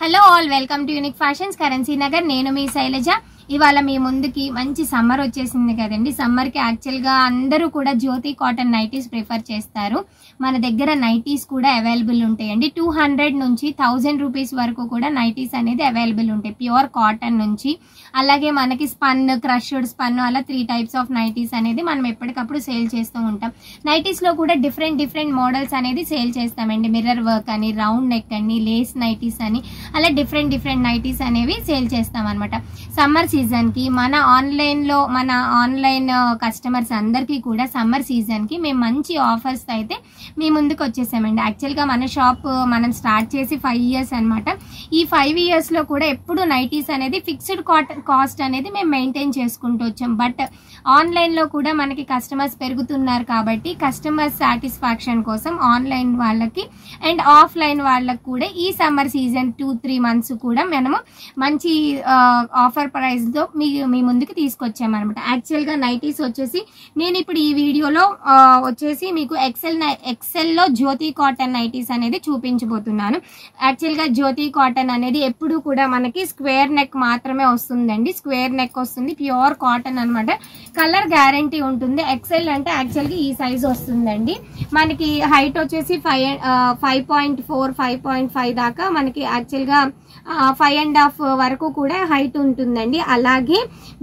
Hello all, welcome to unique fashions currency Nagar. నేను మీ శైలజ. ఇవాళ మీ ముందుకి మంచి సమ్మర్ వచ్చేసింది కదండి. సమ్మర్ కి యాక్చువల్ గా అందరూ కూడా జ్యోతి కాటన్ నైటీస్ ప్రిఫర్ చేస్తారు. మన దగ్గర నైటీస్ కూడా అవైలబుల్ ఉంటాయండి. 200 నుంచి 1000 రూపీస్ వరకు కూడా నైటీస్ అనేది అవైలబుల్ ఉంటాయి, ప్యూర్ కాటన్ నుంచి. అలాగే మనకి స్పన్, క్రష్డ్ స్పన్, అలా 3 టైప్స్ ఆఫ్ నైటీస్ అనేది మనం ఎప్పటికప్పుడు సేల్ చేస్తూ ఉంటాం. నైటీస్ లో కూడా డిఫరెంట్ మోడల్స్ అనేది సేల్ చేస్తామండి. మిర్రర్ వర్క్ అని, రౌండ్ నెక్ అని, లేస్ నైటీస్ అని, అలా డిఫరెంట్ నైటీస్ అనేవి సేల్ చేస్తాం అనమాట. సమ్మర్ సీజన్ కి మన ఆన్లైన్ కస్టమర్స్ అందరికీ కూడా సమ్మర్ సీజన్ కి మేము మంచి ఆఫర్స్ అయితే మీ ముందుకు వచ్చేసామండి. యాక్చువల్ గా మన షాప్ మనం స్టార్ట్ చేసి 5 ఇయర్స్ అనమాట. ఈ 5 ఇయర్స్ లో కూడా ఎప్పుడు నైటీస్ అనేది ఫిక్స్డ్ కాస్ట్ అనేది మేము మెయింటైన్ చేసుకుంటూ వచ్చాం. బట్ ఆన్లైన్ లో కూడా మనకి కస్టమర్స్ పెరుగుతున్నారు కాబట్టి కస్టమర్ సాటిస్ఫాక్షన్ కోసం ఆన్లైన్ వాళ్ళకి అండ్ ఆఫ్లైన్ వాళ్ళకి కూడా ఈ సమ్మర్ సీజన్ 2-3 మంత్స్ కూడా మనము మంచి ఆఫర్ ప్రైస్ తో మీ ముందుకు తీసుకొచ్చామన్నమాట. యాక్చువల్ గా నైటీస్ వచ్చేసి నేను ఇప్పుడు ఈ వీడియోలో వచ్చేసి మీకు ఎక్సెల్ లో జ్యోతి కాటన్ నైటీస్ అనేది చూపించబోతున్నాను. యాక్చువల్ గా జ్యోతి కాటన్ అనేది ఎప్పుడు కూడా మనకి స్క్వేర్ నెక్ మాత్రమే వస్తుందండి. స్క్వేర్ నెక్ వస్తుంది, ప్యూర్ కాటన్ అనమాట. కలర్ గ్యారంటీ ఉంటుంది. ఎక్సెల్ అంటే యాక్చువల్ గా ఈ సైజ్ వస్తుందండి. మనకి హైట్ వచ్చేసి 5.4, 5.5 దాకా మనకి యాక్చువల్ గా 5.5 వరకు కూడా హైట్ ఉంటుందండి. అలాగే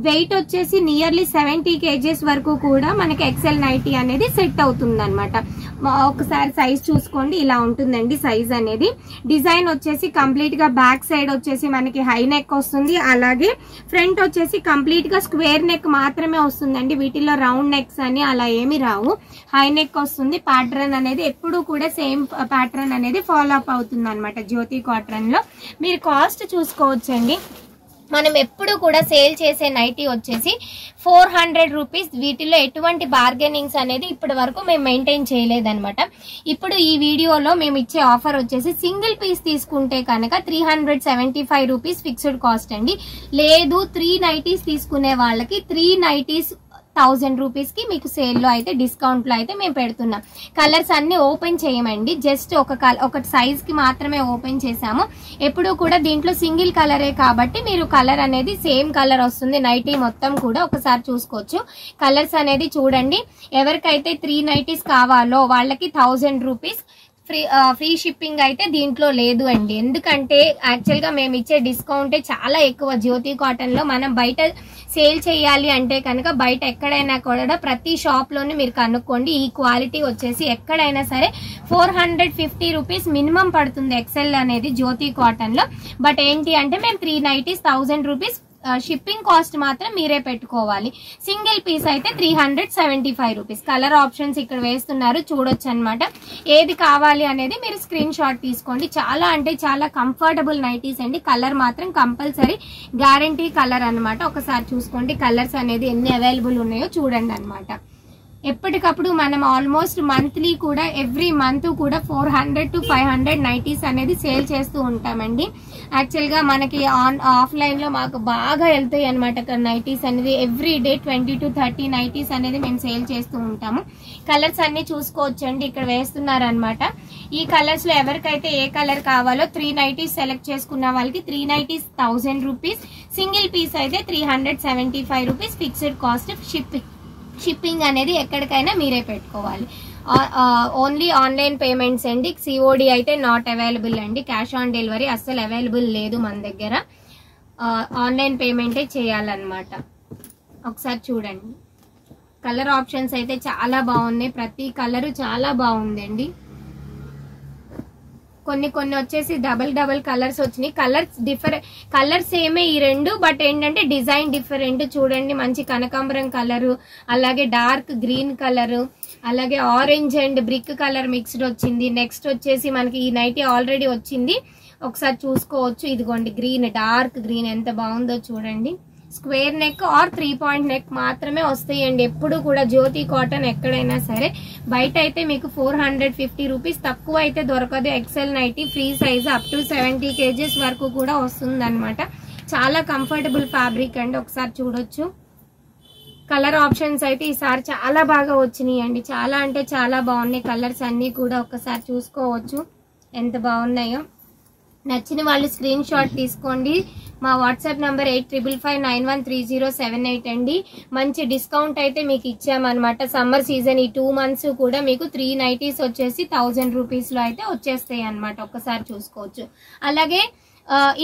వెయిట్ వచ్చేసి నియర్లీ 70 kgs వరకు కూడా మనకి ఎక్సెల్ నైటీ అనేది సెట్ అవుతుంది అనమాట. ఒకసారి సైజ్ చూసుకోండి, ఇలా ఉంటుందండి సైజ్ అనేది. డిజైన్ వచ్చేసి కంప్లీట్ గా బ్యాక్ సైడ్ వచ్చేసి మనకి హై నెక్ వస్తుంది. అలాగే ఫ్రంట్ వచ్చేసి కంప్లీట్ గా స్క్వేర్ నెక్ మాత్రమే వస్తుందండి. వీటిలో రౌండ్ నెక్స్ అని అలా ఏమి రావు, హై నెక్ వస్తుంది. ప్యాటర్న్ అనేది ఎప్పుడు కూడా సేమ్ ప్యాటర్న్ అనేది ఫాలో అప్ అవుతుంది అనమాట జ్యోతి కాటన్ లో. మీరు కాస్ట్ చూసుకోవచ్చండి. మనం ఎప్పుడు కూడా సేల్ చేసే నైటీ వచ్చేసి 400 రూపీస్. వీటిలో ఎటువంటి బార్గెనింగ్స్ అనేది ఇప్పటి వరకు మేము మెయింటైన్ చేయలేదన్నమాట. ఇప్పుడు ఈ వీడియోలో మేము ఇచ్చే ఆఫర్ వచ్చేసి సింగిల్ పీస్ తీసుకుంటే కనుక 375 రూపీస్ ఫిక్స్డ్ కాస్ట్ అండి. లేదు 3 నైటీస్ తీసుకునే వాళ్ళకి 3 నైటీస్ 1000 రూపీస్ కి మీకు సేల్ లో అయితే డిస్కౌంట్ లో అయితే మేము పెడుతున్నాం. కలర్స్ అన్ని ఓపెన్ చేయమండి, జస్ట్ ఒక సైజ్ కి మాత్రమే ఓపెన్ చేసాము. ఎప్పుడు కూడా దీంట్లో సింగిల్ కలరే కాబట్టి మీరు కలర్ అనేది సేమ్ కలర్ వస్తుంది. నైటీ మొత్తం కూడా ఒకసారి చూసుకోవచ్చు. కలర్స్ అనేది చూడండి. ఎవరికైతే 3 నైటీస్ కావాలో వాళ్ళకి 1000 రూపీస్ ఫ్రీ షిప్పింగ్ అయితే దీంట్లో లేదు అండి. ఎందుకంటే యాక్చువల్ గా మేము ఇచ్చే డిస్కౌంటే చాలా ఎక్కువ. జ్యోతి కాటన్ లో మనం బయట సేల్ చేయాలి అంటే కనుక బయట ఎక్కడైనా కూడా ప్రతి షాప్ లోని మీరు కనుక్కోండి. ఈ క్వాలిటీ వచ్చేసి ఎక్కడైనా సరే 450 రూపీస్ మినిమం పడుతుంది ఎక్సెల్ అనేది జ్యోతి కాటన్ లో. బట్ ఏంటి అంటే మేము 3 నైటీస్ 1000 రూపీస్ షిప్పింగ్ కాస్ట్ మాత్రం మీరే పెట్టుకోవాలి. సింగిల్ పీస్ అయితే 375 రూపీస్. కలర్ ఆప్షన్స్ ఇక్కడ వేస్తున్నారు, చూడొచ్చు అనమాట. ఏది కావాలి అనేది మీరు స్క్రీన్ షాట్ తీసుకోండి. చాలా అంటే చాలా కంఫర్టబుల్ నైటీస్ అండి. కలర్ మాత్రం కంపల్సరీ గ్యారంటీ కలర్ అనమాట. ఒకసారి చూసుకోండి కలర్స్ అనేది ఎన్ని అవైలబుల్ ఉన్నాయో చూడండి అనమాట. ఎప్పటికప్పుడు మనం ఆల్మోస్ట్ మంత్లీ కూడా ఎవ్రీ మంత్ కూడా 400 to 500 నైటీస్ అనేది సేల్ చేస్తూ ఉంటామండి. యాక్చువల్ గా మనకి ఆఫ్లైన్ లో మాకు బాగా వెళ్తాయి అనమాట నైటీస్ అనేది. ఎవ్రీ డే 20 to 30 నైటీస్ అనేది మేము సేల్ చేస్తూ ఉంటాము. కలర్స్ అన్ని చూసుకోవచ్చండి, ఇక్కడ వేస్తున్నారు అనమాట. ఈ కలర్స్ లో ఎవరికైతే ఏ కలర్ కావాలో 3 నైటీస్ సెలెక్ట్ చేసుకున్న వాళ్ళకి 3 నైటీస్ 1000 రూపీస్, సింగిల్ పీస్ అయితే 375 రూపీస్ ఫిక్స్డ్ కాస్ట్. షిప్పింగ్ అనేది ఎక్కడికైనా మీరే పెట్టుకోవాలి. ఓన్లీ ఆన్లైన్ పేమెంట్స్ అండి. సిఓడి అయితే నాట్ అవైలబుల్ అండి. క్యాష్ ఆన్ డెలివరీ అస్సలు అవైలబుల్ లేదు మన దగ్గర. ఆన్లైన్ పేమెంటే చేయాలన్నమాట. ఒకసారి చూడండి. కలర్ ఆప్షన్స్ అయితే చాలా బాగున్నాయి. ప్రతి కలరు చాలా బాగుందండి. కొన్ని వచ్చేసి డబల్ కలర్స్ వచ్చినాయి. కలర్స్ సేమే ఈ రెండు, బట్ ఏంటంటే డిజైన్ డిఫరెంట్. చూడండి, మంచి కనకాంబరం కలరు, అలాగే డార్క్ గ్రీన్ కలరు, అలాగే orange and brick colour mixed వచ్చింది. నెక్స్ట్ వచ్చేసి మనకి ఈ నైటీ ఆల్రెడీ వచ్చింది, ఒకసారి చూసుకోవచ్చు. ఇదిగోండి గ్రీన్, డార్క్ గ్రీన్ ఎంత బాగుందో చూడండి. Square neck are 3 point neck మాత్రమే వస్తాయండి ఎప్పుడు కూడా జ్యోతి కాటన్ ఎక్కడైనా సరే. బయట అయితే మీకు 450 రూపీస్ తక్కువ అయితే దొరకదు. Excel nighty free size up to 70 kgs వరకు కూడా వస్తుంది అనమాట. చాలా కంఫర్టబుల్ ఫ్యాబ్రిక్ అండి, ఒకసారి చూడొచ్చు. కలర్ ఆప్షన్స్ అయితే ఈసారి చాలా బాగా వచ్చినాయి అండి. చాలా అంటే చాలా బాగున్నాయి కలర్స్ అన్ని కూడా. ఒక్కసారి చూసుకోవచ్చు ఎంత బాగున్నాయో. నచ్చిన వాళ్ళు స్క్రీన్ షాట్ తీసుకోండి. మా వాట్సాప్ నంబర్ 8555913078 అండి. మంచి డిస్కౌంట్ అయితే మీకు ఇచ్చామన్నమాట. సమ్మర్ సీజన్ ఈ 2 months కూడా మీకు 3 నైటీస్ వచ్చేసి 1000 రూపీస్లో అయితే వచ్చేస్తాయి అన్నమాట. ఒక్కసారి చూసుకోవచ్చు. అలాగే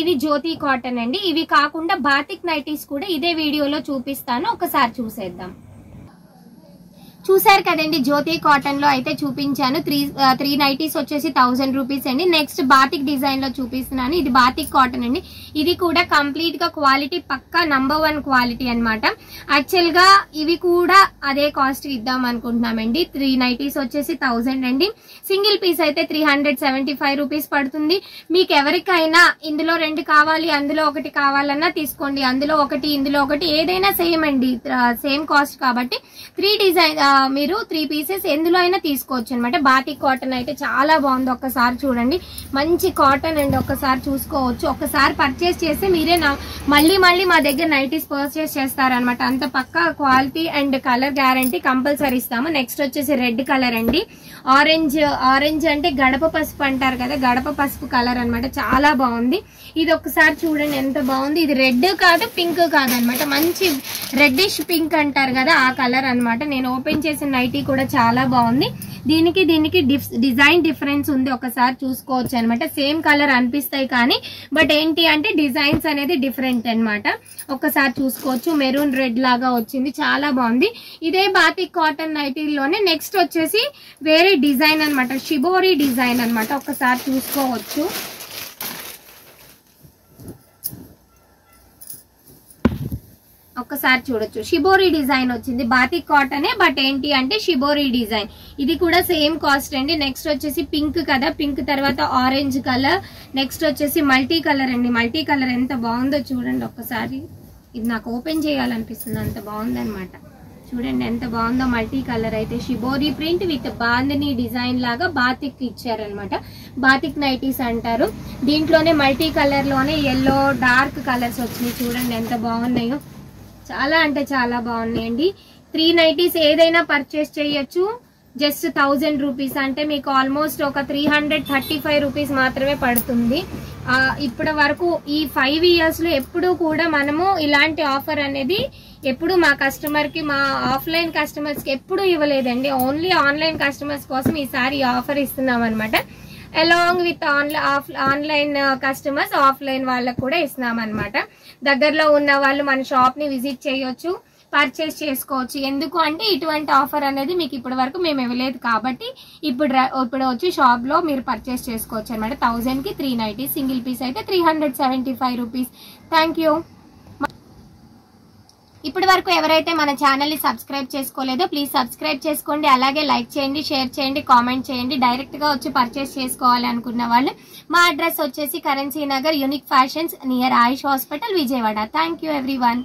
ఇది జ్యోతి కాటన్ అండి. ఇవి కాకుండా బాతిక్ నైటీస్ కూడా ఇదే వీడియోలో చూపిస్తాను, ఒకసారి చూసేద్దాం. చూసారు కదండి, జ్యోతి కాటన్ లో అయితే చూపించాను. త్రీ నైటీస్ వచ్చేసి 1000 రూపీస్ అండి. నెక్స్ట్ బాతిక్ డిజైన్ లో చూపిస్తున్నాను. ఇది బాతిక్ కాటన్ అండి. ఇది కూడా కంప్లీట్ గా క్వాలిటీ పక్కా నంబర్ 1 క్వాలిటీ అనమాట. యాక్చువల్ గా ఇవి కూడా అదే కాస్ట్ ఇద్దాం అనుకుంటున్నామండి. 3 నైటీస్ వచ్చేసి 1000 అండి. సింగిల్ పీస్ అయితే 375 రూపీస్ పడుతుంది. మీకు ఎవరికైనా ఇందులో 2 కావాలి, అందులో 1 కావాలన్నా తీసుకోండి. అందులో 1 ఇందులో 1 ఏదైనా సేమ్ అండి, సేమ్ కాస్ట్ కాబట్టి 3 డిజైన్ మీరు 3 పీసెస్ ఎందులో అయినా తీసుకోవచ్చు అనమాట. బాతిక్ కాటన్ అయితే చాలా బాగుంది, ఒక్కసారి చూడండి. మంచి కాటన్ అండి, ఒక్కసారి చూసుకోవచ్చు. ఒక్కసారి పర్చేస్ చేస్తే మీరే మళ్ళీ మా దగ్గర నైటీస్ పర్చేస్ చేస్తారనమాట. అంత పక్కా quality and colour guarantee compulsory ఇస్తాము. నెక్స్ట్ వచ్చేసి రెడ్ కలర్ అండి. ఆరెంజ్ అంటే గడప పసుపు అంటారు కదా, గడప పసుపు కలర్ అనమాట. చాలా బాగుంది. ఇది ఒక్కసారి చూడండి ఎంత బాగుంది. ఇది రెడ్ కాదు, పింక్ కాదు అనమాట. మంచి రెడ్డిష్ పింక్ అంటారు కదా, ఆ కలర్ అనమాట. నేను ఓపెన్ చేసిన నైటీ కూడా చాలా బాగుంది. దీనికి డిజైన్ డిఫరెన్స్ ఉంది, ఒకసారి చూసుకోవచ్చు అనమాట. సేమ్ కలర్ అనిపిస్తాయి కానీ బట్ ఏంటి అంటే డిజైన్స్ అనేది డిఫరెంట్ అనమాట. ఒక్కసారి చూసుకోవచ్చు. మెరూన్ రెడ్ లాగా వచ్చింది, చాలా బాగుంది. ఇదే బాతిక్ కాటన్ నైటీలోనే నెక్స్ట్ వచ్చేసి వేరే డిజైన్ అనమాట, షిబోరి డిజైన్ అనమాట. ఒక్కసారి చూసుకోవచ్చు. ఒక్కసారి చూడొచ్చు, షిబోరి డిజైన్ వచ్చింది. బాతిక్ కాటనే బట్ ఏంటి అంటే షిబోరి డిజైన్. ఇది కూడా సేమ్ కాస్ట్ అండి. నెక్స్ట్ వచ్చేసి పింక్ కదా, పింక్ తర్వాత ఆరెంజ్ కలర్. నెక్స్ట్ వచ్చేసి మల్టీ కలర్ అండి. మల్టీ కలర్ ఎంత బాగుందో చూడండి ఒక్కసారి. ఇది నాకు ఓపెన్ చేయాలనిపిస్తుంది, అంత బాగుందన్నమాట. చూడండి ఎంత బాగుందో మల్టీ కలర్ అయితే. Shibori print with bandhani design లాగా బాతిక్ ఇచ్చారనమాట. బాతిక్ నైటీస్ అంటారు. దీంట్లోనే మల్టీ కలర్ లోనే ఎల్లో డార్క్ కలర్స్ వచ్చినాయి. చూడండి ఎంత బాగున్నాయో, చాలా అంటే చాలా బాగున్నాయండి. 3 నైటీస్ ఏదైనా పర్చేస్ చేయొచ్చు. జస్ట్ 1000 రూపీస్ అంటే మీకు ఆల్మోస్ట్ ఒక 335 రూపీస్ మాత్రమే పడుతుంది. ఇప్పటి వరకు ఈ 5 years లో ఎప్పుడు కూడా మనము ఇలాంటి ఆఫర్ అనేది ఎప్పుడు మా కస్టమర్ కి, మా ఆఫ్లైన్ కస్టమర్స్ కి ఎప్పుడు ఇవ్వలేదండి. ఓన్లీ ఆన్లైన్ కస్టమర్స్ కోసం ఈసారి ఆఫర్ ఇస్తున్నాం అనమాట. Along with online customers offline వాళ్ళకు కూడా ఇస్తున్నాం అనమాట. దగ్గరలో ఉన్న వాళ్ళు మన షాప్ ని విజిట్ చేయొచ్చు, పర్చేస్ చేసుకోవచ్చు. ఎందుకు అంటే ఇటువంటి ఆఫర్ అనేది మీకు ఇప్పటి వరకు మేము ఇవ్వలేదు కాబట్టి ఇప్పుడు వచ్చి షాప్ లో మీరు పర్చేస్ చేసుకోవచ్చు అనమాట. 1000 కి 3 నైటీస్, సింగిల్ పీస్ అయితే 375 రూపీస్. Thank you. ఇప్పటి వరకు ఎవరైతే మన ఛానల్ ని సబ్స్క్రైబ్ చేసుకోలేదో ప్లీజ్ సబ్స్క్రైబ్ చేసుకోండి. అలాగే లైక్ చేయండి, షేర్ చేయండి, కామెంట్ చేయండి. డైరెక్ట్ గా వచ్చి పర్చేస్ చేసుకోవాలి అనుకున్న వాళ్ళు మా అడ్రస్ వచ్చేసి currency Nagar, unique fashions near Ayush hospital, Vijayawada. Thank you everyone.